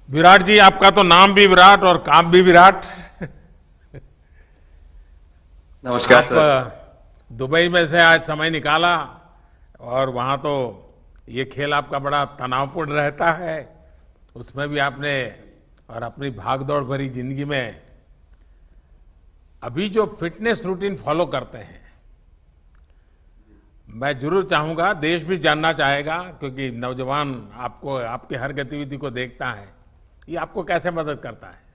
विराट जी, आपका तो नाम भी विराट और काम भी विराट। नमस्कार आप सर। दुबई में से आज समय निकाला और वहाँ तो ये खेल आपका बड़ा तनावपूर्ण रहता है। उसमें भी आपने और अपनी भागदौड़ भरी जिंदगी में अभी जो फिटनेस रूटीन फॉलो करते हैं, मैं जरूर चाहूंगा, देश भी जानना चाहेगा, क्योंकि नौजवान आपको आपके हर गतिविधि को देखता है, ये आपको कैसे मदद करता है।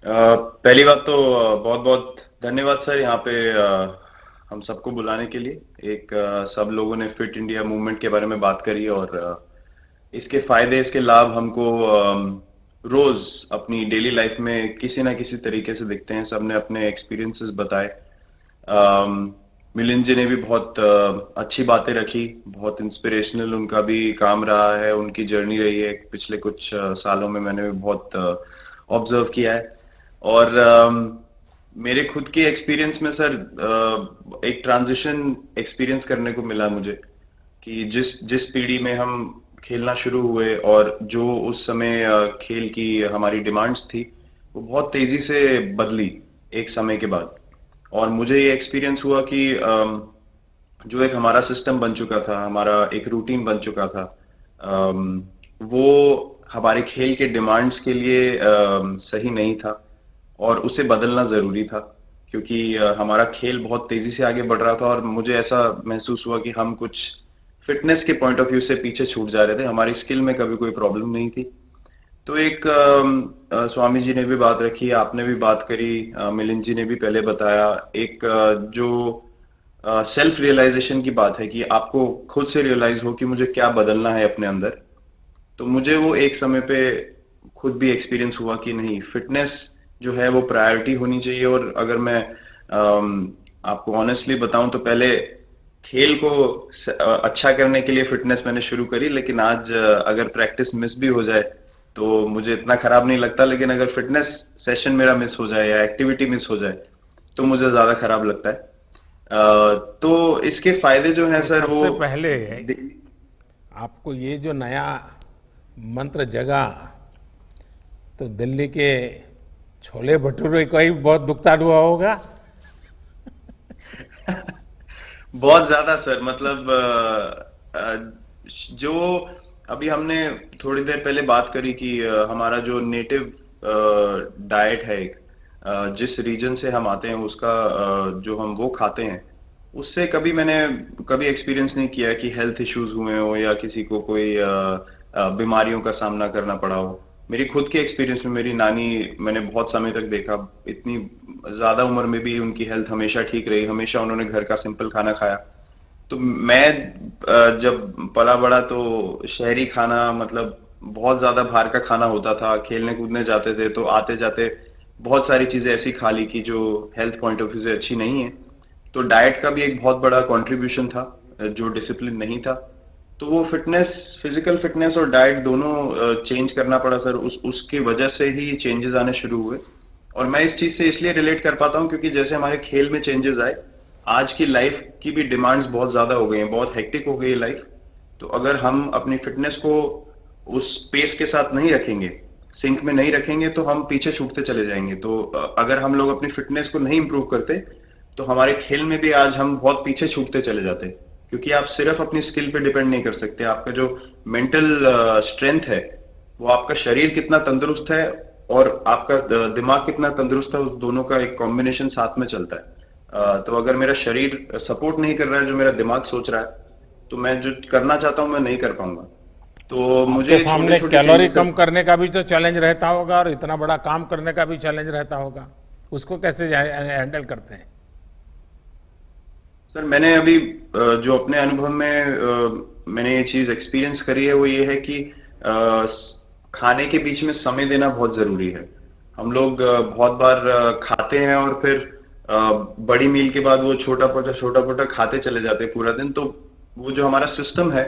पहली बात तो बहुत बहुत धन्यवाद सर यहाँ पे हम सबको बुलाने के लिए। एक सब लोगों ने फिट इंडिया मूवमेंट के बारे में बात करी और इसके फायदे इसके लाभ हमको रोज अपनी डेली लाइफ में किसी ना किसी तरीके से दिखते हैं। सबने अपने एक्सपीरियंसेस बताए। मिलिंद जी ने भी बहुत अच्छी बातें रखी, बहुत इंस्पिरेशनल उनका भी काम रहा है, उनकी जर्नी रही है पिछले कुछ सालों में। मैंने भी बहुत ऑब्जर्व किया है। और मेरे खुद के एक्सपीरियंस में सर एक ट्रांजिशन एक्सपीरियंस करने को मिला मुझे कि जिस जिस पीढ़ी में हम खेलना शुरू हुए और जो उस समय खेल की हमारी डिमांड्स थी, वो बहुत तेजी से बदली एक समय के बाद। और मुझे ये एक्सपीरियंस हुआ कि जो एक हमारा सिस्टम बन चुका था, हमारा एक रूटीन बन चुका था, वो हमारे खेल के डिमांड्स के लिए सही नहीं था और उसे बदलना जरूरी था। क्योंकि हमारा खेल बहुत तेजी से आगे बढ़ रहा था और मुझे ऐसा महसूस हुआ कि हम कुछ फिटनेस के पॉइंट ऑफ व्यू से पीछे छूट जा रहे थे। हमारी स्किल में कभी कोई प्रॉब्लम नहीं थी। तो एक स्वामी जी ने भी बात रखी, आपने भी बात करी, मिलिंद जी ने भी पहले बताया। एक जो सेल्फ रियलाइजेशन की बात है कि आपको खुद से रियलाइज हो कि मुझे क्या बदलना है अपने अंदर। तो मुझे वो एक समय पे खुद भी एक्सपीरियंस हुआ कि नहीं, फिटनेस जो है वो प्रायोरिटी होनी चाहिए। और अगर मैं आपको ऑनेस्टली बताऊं तो पहले खेल को अच्छा करने के लिए फिटनेस मैंने शुरू करी, लेकिन आज अगर प्रैक्टिस मिस भी हो जाए तो मुझे इतना खराब नहीं लगता। लेकिन अगर फिटनेस सेशन मेरा मिस हो जाए या एक्टिविटी मिस हो जाए तो मुझे ज्यादा खराब लगता है। तो इसके फायदे जो हैं तो सर वो सबसे पहले आपको ये जो नया मंत्र जगा, तो दिल्ली के छोले भटूरे का ही बहुत दुखता हुआ होगा। बहुत ज्यादा सर। मतलब जो अभी हमने थोड़ी देर पहले बात करी कि हमारा जो नेटिव डाइट है, एक जिस रीजन से हम आते हैं उसका जो हम वो खाते हैं, उससे कभी मैंने कभी एक्सपीरियंस नहीं किया कि हेल्थ इश्यूज हुए हो या किसी को कोई बीमारियों का सामना करना पड़ा हो। मेरी खुद के एक्सपीरियंस में मेरी नानी, मैंने बहुत समय तक देखा, इतनी ज्यादा उम्र में भी उनकी हेल्थ हमेशा ठीक रही। हमेशा उन्होंने घर का सिंपल खाना खाया। तो मैं जब पला बड़ा तो शहरी खाना, मतलब बहुत ज्यादा बाहर का खाना होता था। खेलने कूदने जाते थे तो आते जाते बहुत सारी चीजें ऐसी खा ली कि जो हेल्थ पॉइंट ऑफ व्यू से अच्छी नहीं है। तो डाइट का भी एक बहुत बड़ा कंट्रीब्यूशन था, जो डिसिप्लिन नहीं था। तो वो फिटनेस, फिजिकल फिटनेस और डाइट दोनों चेंज करना पड़ा सर। उसकी वजह से ही चेंजेस आने शुरू हुए। और मैं इस चीज से इसलिए रिलेट कर पाता हूँ क्योंकि जैसे हमारे खेल में चेंजेस आए, आज की लाइफ की भी डिमांड्स बहुत ज्यादा हो गई हैं, बहुत हेक्टिक हो गई है लाइफ। तो अगर हम अपनी फिटनेस को उस पेस के साथ नहीं रखेंगे, सिंक में नहीं रखेंगे, तो हम पीछे छूटते चले जाएंगे। तो अगर हम लोग अपनी फिटनेस को नहीं इंप्रूव करते तो हमारे खेल में भी आज हम बहुत पीछे छूटते चले जाते। क्योंकि आप सिर्फ अपनी स्किल पे डिपेंड नहीं कर सकते। आपका जो मेंटल स्ट्रेंथ है, वो आपका शरीर कितना तंदुरुस्त है और आपका दिमाग कितना तंदुरुस्त है, उस दोनों का एक कॉम्बिनेशन साथ में चलता है। तो अगर मेरा शरीर सपोर्ट नहीं कर रहा है जो मेरा दिमाग सोच रहा है, तो मैं जो करना चाहता हूं मैं नहीं कर पाऊंगा। तो आपके मुझे छोटे सामने छोटे कैलोरी चेंजेस। कम करने का भी तो चैलेंज रहता होगा और इतना बड़ा काम करने का भी चैलेंज रहता होगा। उसको कैसे हैंडल करते हैं। सर मैंने अभी जो अपने अनुभव में मैंने ये चीज एक्सपीरियंस करी है वो ये है कि खाने के बीच में समय देना बहुत जरूरी है। हम लोग बहुत बार खाते हैं और फिर बड़ी मील के बाद वो छोटा छोटा खाते चले जाते हैं पूरा दिन। तो वो जो हमारा सिस्टम है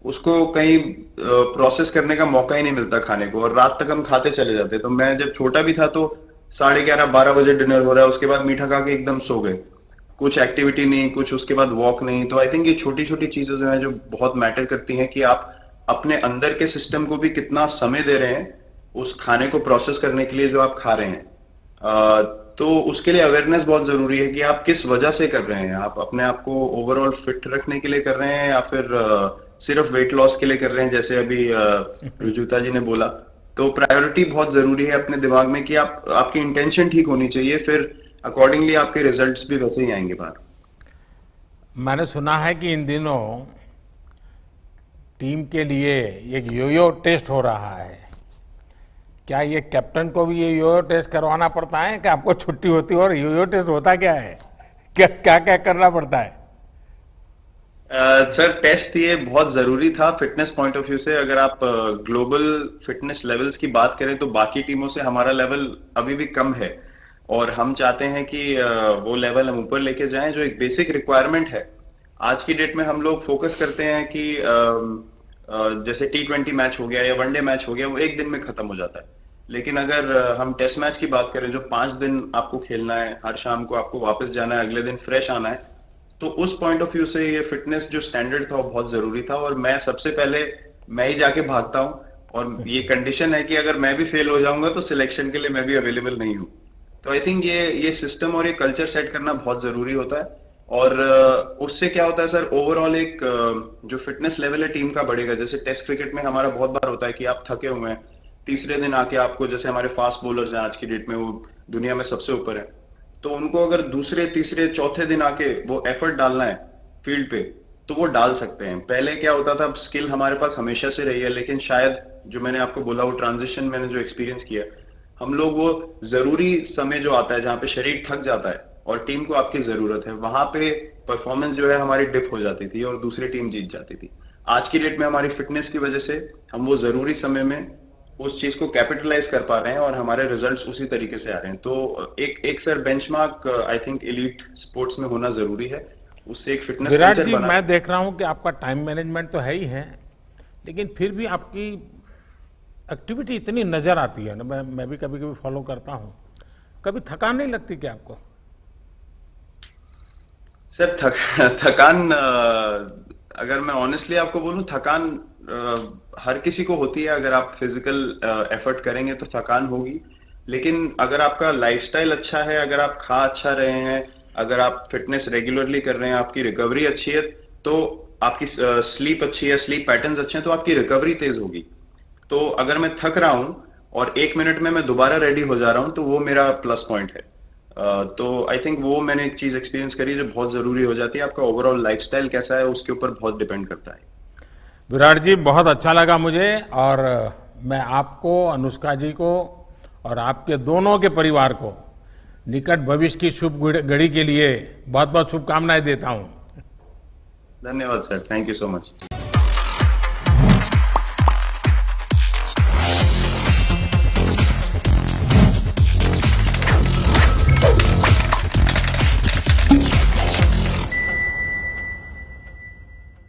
उसको कहीं प्रोसेस करने का मौका ही नहीं मिलता खाने को, और रात तक हम खाते चले जाते हैं। तो मैं जब छोटा भी था तो 11:30 12 बजे डिनर हो रहा है, उसके बाद मीठा खा के एकदम सो गए। कुछ एक्टिविटी नहीं, कुछ उसके बाद वॉक नहीं। तो आई थिंक ये छोटी छोटी चीजें जो है जो बहुत मैटर करती हैं कि आप अपने अंदर के सिस्टम को भी कितना समय दे रहे हैं उस खाने को प्रोसेस करने के लिए जो आप खा रहे हैं। तो उसके लिए अवेयरनेस बहुत जरूरी है कि आप किस वजह से कर रहे हैं। आप अपने आप को ओवरऑल फिट रखने के लिए कर रहे हैं या फिर सिर्फ वेट लॉस के लिए कर रहे हैं, जैसे अभी रुजुता जी ने बोला। तो प्रायोरिटी बहुत जरूरी है अपने दिमाग में कि आपकी इंटेंशन ठीक होनी चाहिए, फिर अकॉर्डिंगली आपके रिजल्ट्स भी वैसे ही आएंगे बाहर। मैंने सुना है कि इन दिनों टीम के लिए एक योयो टेस्ट हो रहा है। क्या ये कैप्टन को भी ये योयो टेस्ट करवाना पड़ता है कि आपको छुट्टी होती है? और योयो टेस्ट होता क्या है, क्या क्या क्या करना पड़ता है? सर टेस्ट ये बहुत जरूरी था फिटनेस पॉइंट ऑफ व्यू से। अगर आप ग्लोबल फिटनेस लेवल्स की बात करें तो बाकी टीमों से हमारा लेवल अभी भी कम है, और हम चाहते हैं कि वो लेवल हम ऊपर लेके जाएं, जो एक बेसिक रिक्वायरमेंट है। आज की डेट में हम लोग फोकस करते हैं कि जैसे T20 मैच हो गया या वनडे मैच हो गया, वो एक दिन में खत्म हो जाता है। लेकिन अगर हम टेस्ट मैच की बात करें जो 5 दिन आपको खेलना है, हर शाम को आपको वापस जाना है, अगले दिन फ्रेश आना है, तो उस पॉइंट ऑफ व्यू से ये फिटनेस जो स्टैंडर्ड था वो बहुत जरूरी था। और मैं सबसे पहले मैं ही जाके भागता हूँ, और ये कंडीशन है कि अगर मैं भी फेल हो जाऊंगा तो सिलेक्शन के लिए मैं भी अवेलेबल नहीं हूँ। तो आई थिंक ये सिस्टम और ये कल्चर सेट करना बहुत जरूरी होता है। और उससे क्या होता है सर, ओवरऑल एक जो फिटनेस लेवल है टीम का बढ़ेगा। जैसे टेस्ट क्रिकेट में हमारा बहुत बार होता है कि आप थके हुए हैं, तीसरे दिन आके आपको, जैसे हमारे फास्ट बॉलर्स हैं आज की डेट में, वो दुनिया में सबसे ऊपर है, तो उनको अगर दूसरे तीसरे चौथे दिन आके वो एफर्ट डालना है फील्ड पे, तो वो डाल सकते हैं। पहले क्या होता था, स्किल हमारे पास हमेशा से रही है, लेकिन शायद जो मैंने आपको बोला वो ट्रांजिशन मैंने जो एक्सपीरियंस किया, हम लोग वो जरूरी समय जो आता है जहां पे शरीर थक जाता है और टीम को आपकी जरूरत है, वहां पे परफॉर्मेंस जो है हमारी डिप हो जाती थी और दूसरी टीम जीत जाती थी। आज की डेट में हमारी फिटनेस की वजह से हम वो जरूरी समय में उस चीज को कैपिटलाइज कर पा रहे हैं और हमारे रिजल्ट्स उसी तरीके से आ रहे हैं। तो एक एक sir benchmark I think elite sports में होना जरूरी है, उससे एक फिटनेस विराट कल्चर जी, बना। मैं देख रहा हूं कि आपका टाइम मैनेजमेंट तो है ही है, लेकिन फिर भी आपकी एक्टिविटी इतनी नजर आती है ना, मैं भी कभी कभी फॉलो करता हूं। कभी थकान नहीं लगती क्या आपको? सर थकान अगर मैं ऑनेस्टली आपको बोलूं, थकान हर किसी को होती है। अगर आप फिजिकल एफर्ट करेंगे तो थकान होगी, लेकिन अगर आपका लाइफस्टाइल अच्छा है, अगर आप खा अच्छा रहे हैं, अगर आप फिटनेस रेगुलरली कर रहे हैं, आपकी रिकवरी अच्छी है, तो आपकी स्लीप अच्छी है, स्लीप पैटर्न्स अच्छे हैं, तो आपकी रिकवरी तेज होगी। तो अगर मैं थक रहा हूं और 1 मिनट में मैं दोबारा रेडी हो जा रहा हूं, तो वो मेरा प्लस पॉइंट है। तो आई थिंक वो मैंने एक चीज एक्सपीरियंस करी जो बहुत जरूरी हो जाती है। आपका ओवरऑल लाइफस्टाइल कैसा है उसके ऊपर बहुत डिपेंड करता है। विराट जी, बहुत अच्छा लगा मुझे, और मैं आपको, अनुष्का जी को और आपके दोनों के परिवार को निकट भविष्य की शुभ घड़ी के लिए बहुत बहुत शुभकामनाएं देता हूं। धन्यवाद sir, thank you so much.